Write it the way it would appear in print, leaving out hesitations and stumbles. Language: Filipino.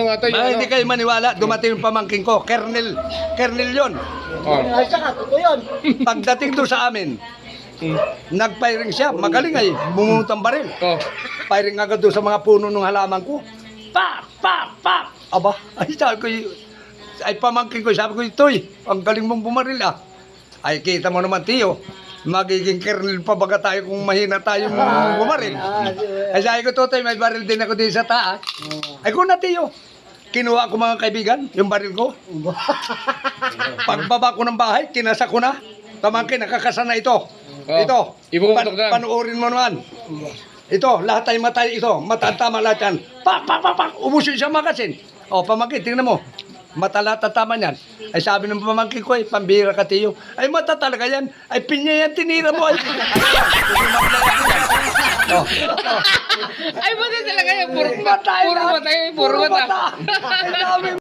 Hindi kayo maniwala, dumating yung pamangking ko, Kernel yun. Ay, saka, totoo yun. Pagdating doon sa amin, nag-firing siya, magaling ay, bumunot ang baril. Firing agad doon sa mga puno ng halaman ko. Pa! Aba, ay sabi ko, ay pamangking ko, sabi ko, Toy, ang galing mong bumaril ah. Ay, kita mo naman, Tiyo, magiging kernel pa baga tayo kung mahina tayong bumaril. Ay sabi ko, Totoy, may baril din ako din sa taas. Ay kung na, Tiyo, kinuha ko mga kaibigan, yung baril ko. Pagbaba ko ng bahay, kinasa ko na. Pamangkin, nakakasana ito. Ito, panuorin mo naman. Ito, lahat tayo matay ito. Matatama lahat yan. Pak! Ubusin siya magasin. O, pamangkin, tingnan mo. Mata lahat tatama yan. Ay sabi ng pamangkin ko, pambira ka, Tiyo. Ay mata talaga yan. Ay pinya yan, tinira mo. Ay, mata talaga yan. Puro mata. Ay, dami